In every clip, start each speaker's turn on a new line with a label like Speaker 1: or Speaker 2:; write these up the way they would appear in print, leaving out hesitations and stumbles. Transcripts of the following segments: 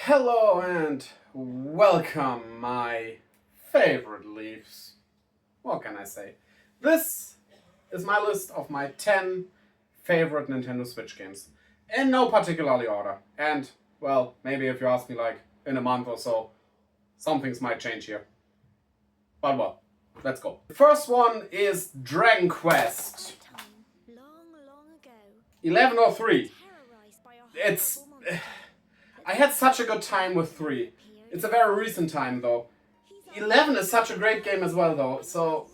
Speaker 1: Hello and welcome, my favorite Leafs. What can I say? This is my list of my 10 favorite Nintendo Switch games. In no particularly order. And, well, maybe if you ask me like in a month or so, some things might change here. But well, let's go. The first one is Dragon Quest 1103. It's... I had such a good time with 3. It's a very recent time though. 11 is such a great game as well though, so...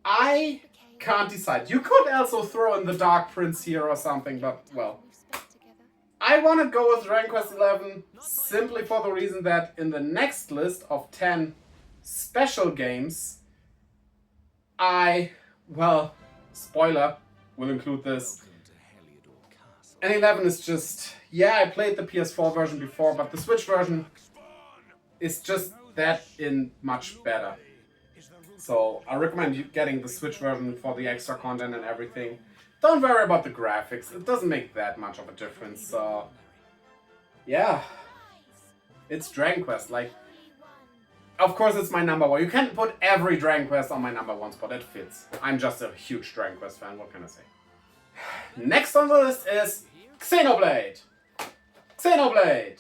Speaker 1: I can't decide. You could also throw in the Dark Prince here or something, but well. I want to go with Dragon Quest 11 simply for the reason that in the next list of 10 special games, well, spoiler, will include this. And 11 is just, yeah, I played the PS4 version before, but the Switch version is just that in much better. So I recommend you getting the Switch version for the extra content and everything. Don't worry about the graphics, it doesn't make that much of a difference. So yeah, it's Dragon Quest. Like, of course it's my number one. You can't put every Dragon Quest on my number one spot, it fits. I'm just a huge Dragon Quest fan, what can I say? Next on the list is Xenoblade. Xenoblade!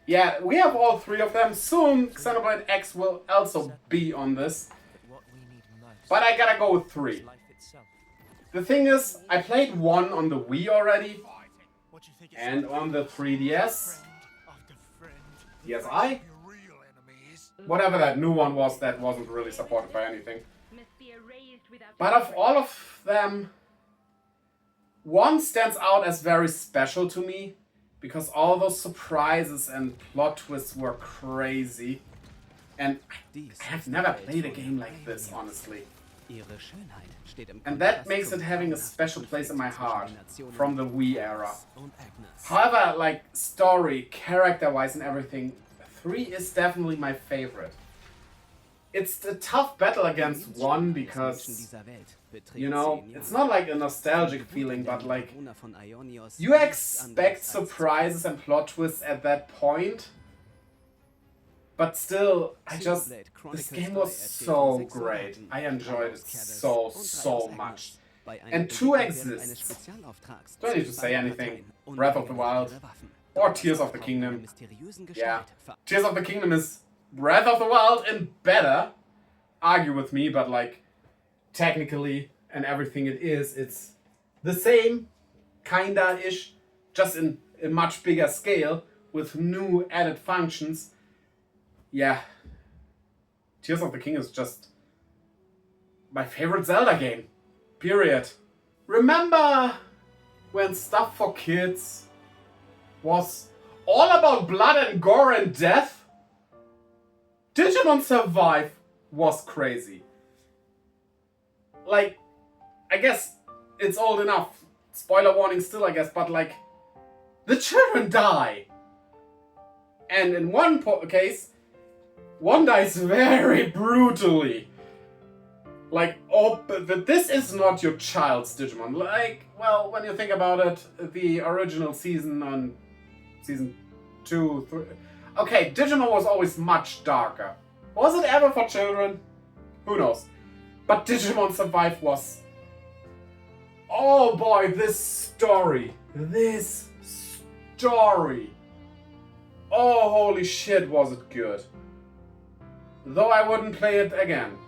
Speaker 1: Yeah, we have all 3 of them. Soon Xenoblade X will also be on this. But I gotta go with 3. The thing is, I played 1 on the Wii already. And on the 3DS. DSi? Whatever that new one was that wasn't really supported by anything. But of all of them, 1 stands out as very special to me because all those surprises and plot twists were crazy. And I have never played a game like this, honestly. And that makes it having a special place in my heart from the Wii era. However, like story, character-wise and everything, 3 is definitely my favorite. It's a tough battle against 1 because, you know, it's not like a nostalgic feeling, but like, you expect surprises and plot twists at that point. But still, this game was so great. I enjoyed it so much. And 2 exists. Don't need to say anything. Breath of the Wild or Tears of the Kingdom. Yeah, Tears of the Kingdom is Breath of the Wild and better. Argue with me, but like technically and everything it's the same kinda-ish, just in a much bigger scale with new added functions. Yeah, Tears of the King is just my favorite Zelda game, period. Remember when stuff for kids was all about blood and gore and death? Digimon Survive was crazy. Like, I guess it's old enough. Spoiler warning still, I guess, but like, the children die. And in one case, one dies very brutally. Like, oh, but this is not your child's Digimon. Like, well, when you think about it, the original season on season 2, 3... Okay, Digimon was always much darker. Was it ever for children? Who knows? But Digimon Survive was... Oh boy, this story. Oh, holy shit, was it good. Though I wouldn't play it again.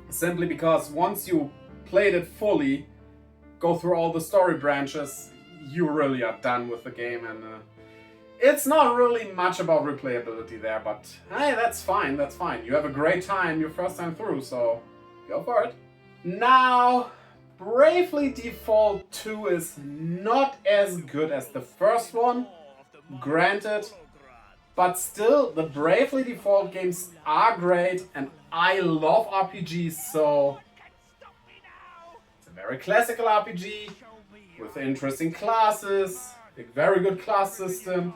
Speaker 1: Simply because once you played it fully, go through all the story branches, you really are done with the game. And it's not really much about replayability there, but hey, that's fine. You have a great time your first time through, so go for it. Now, Bravely Default 2 is not as good as the first one, granted, but still, the Bravely Default games are great, and I love RPGs, so it's a very classical RPG with interesting classes, a very good class system.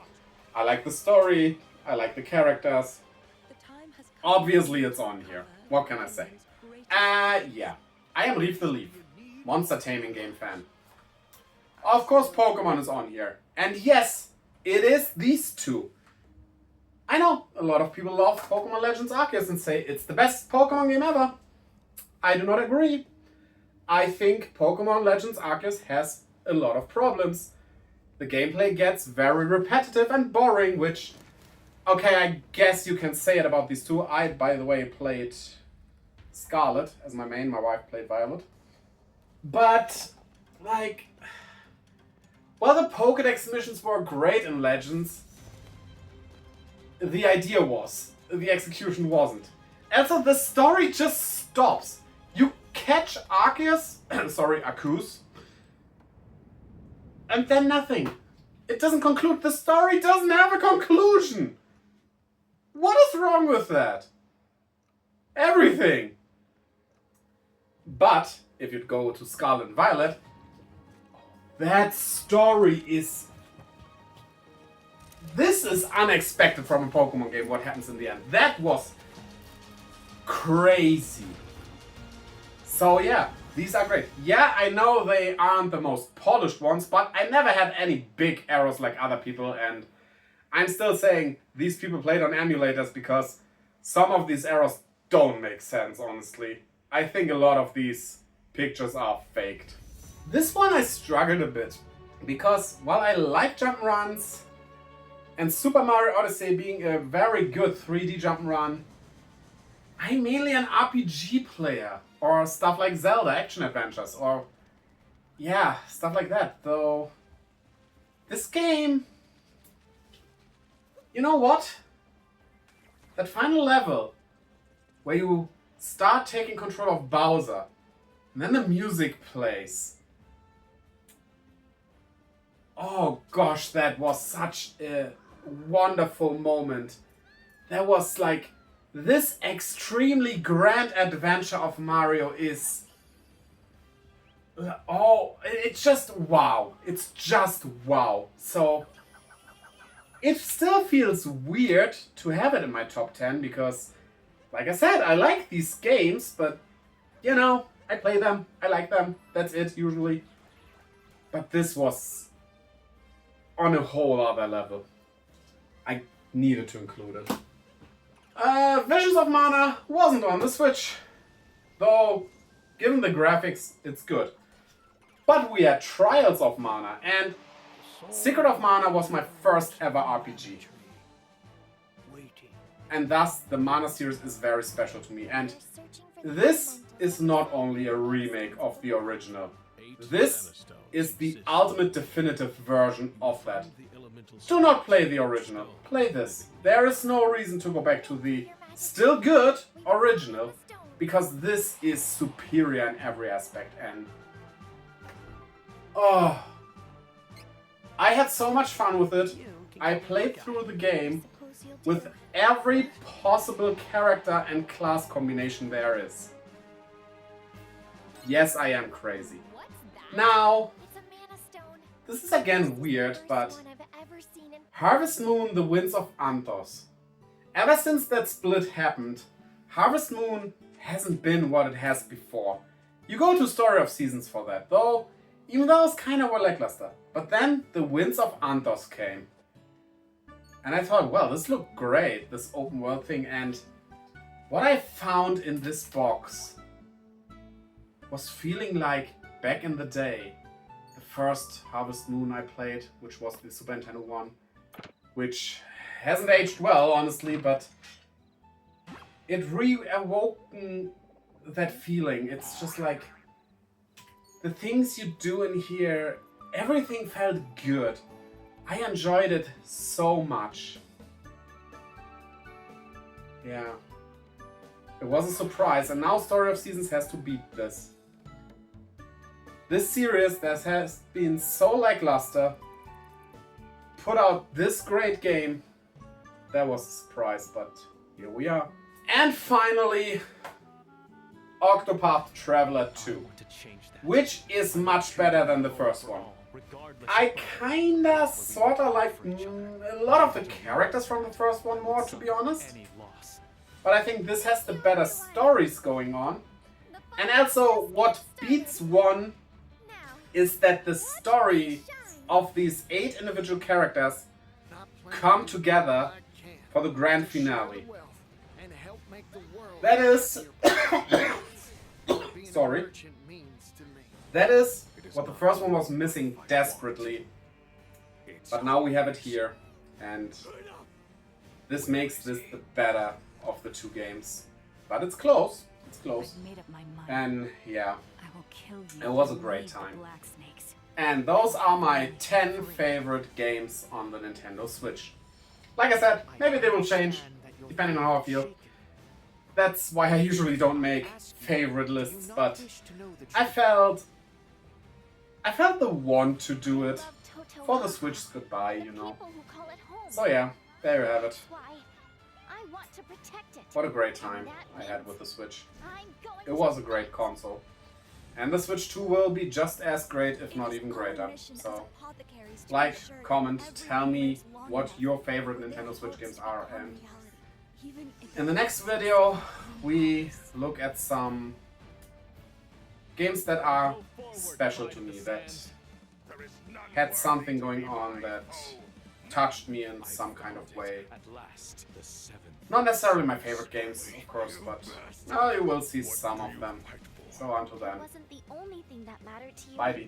Speaker 1: I like the story, I like the characters. Obviously it's on here. What can I say? Yeah. I am Rief the Leaf, monster taming game fan. Of course Pokemon is on here. And yes, it is these two. I know a lot of people love Pokemon Legends Arceus and say it's the best Pokemon game ever. I do not agree. I think Pokemon Legends Arceus has a lot of problems. The gameplay gets very repetitive and boring, which, okay, I guess you can say it about these two. I, by the way, played Scarlet as my main. My wife played Violet. But, like, while the Pokédex missions were great in Legends, the idea was. The execution wasn't. Also, the story just stops. You catch Arceus, Arceus, and then nothing. It doesn't conclude. The story doesn't have a conclusion. What is wrong with that? Everything. But if you go to Scarlet and Violet, that story is... This is unexpected from a Pokemon game, what happens in the end. That was crazy. So yeah, these are great. Yeah, I know they aren't the most polished ones, but I never had any big errors like other people, and I'm still saying these people played on emulators because some of these errors don't make sense, honestly. I think a lot of these pictures are faked. This one I struggled a bit, because while I like jump'n'runs, and Super Mario Odyssey being a very good 3D jump'n'run, I'm mainly an RPG player, or stuff like Zelda action adventures, or yeah, stuff like that. Though this game, you know what? That final level where you start taking control of Bowser, and then the music plays. Oh gosh, that was such a wonderful moment. That was like, this extremely grand adventure of Mario is... Oh, it's just wow. It's just wow. So, it still feels weird to have it in my top 10 because, like I said, I like these games, but, you know, I play them, I like them, that's it usually. But this was on a whole other level. I needed to include it. Visions of Mana wasn't on the Switch, though given the graphics, it's good. But we had Trials of Mana, and Secret of Mana was my first ever RPG. And thus, the Mana series is very special to me. And this is not only a remake of the original. This is the ultimate definitive version of that. Do not play the original. Play this. There is no reason to go back to the still good original, because this is superior in every aspect. And oh, I had so much fun with it. I played through the game with every possible character and class combination there is. Yes, I am crazy. Now, this is again weird, but Harvest Moon, The Winds of Anthos. Ever since that split happened, Harvest Moon hasn't been what it has before. You go to Story of Seasons for that, though, even though it's kind of lackluster. But then The Winds of Anthos came. And I thought, well, this looked great, this open world thing, and what I found in this box was feeling like back in the day, the first Harvest Moon I played, which was the Super Nintendo one, which hasn't aged well, honestly, but it re-awoken that feeling. It's just like, the things you do in here, everything felt good. I enjoyed it so much. Yeah. It was a surprise, and now Story of Seasons has to beat this. This series that has been so lackluster put out this great game. That was a surprise, but here we are. And finally, Octopath Traveler 2, which is much better than the first one. I kinda sorta like a lot of the characters from the first one more, to be honest. But I think this has the better stories going on. And also, what beats one is that the story of these 8 individual characters come together for the grand finale. That is... sorry. That is what the first one was missing desperately. But now we have it here. And this makes this the better of the 2 games. But it's close. It's close. And yeah, it was a great time. And those are my 10 favorite games on the Nintendo Switch. Like I said, maybe they will change, depending on how I feel. That's why I usually don't make favorite lists, but I felt the want to do it for the Switch's goodbye, you know. So yeah, there you have it. What a great time I had with the Switch. It was a great console. And the Switch 2 will be just as great, if not even greater. So, like, comment, tell me what your favorite Nintendo Switch games are. And in the next video, we look at some games that are special to me, that had something going on that touched me in some kind of way. Not necessarily my favorite games, of course, but you will see some of them. So until then, bye.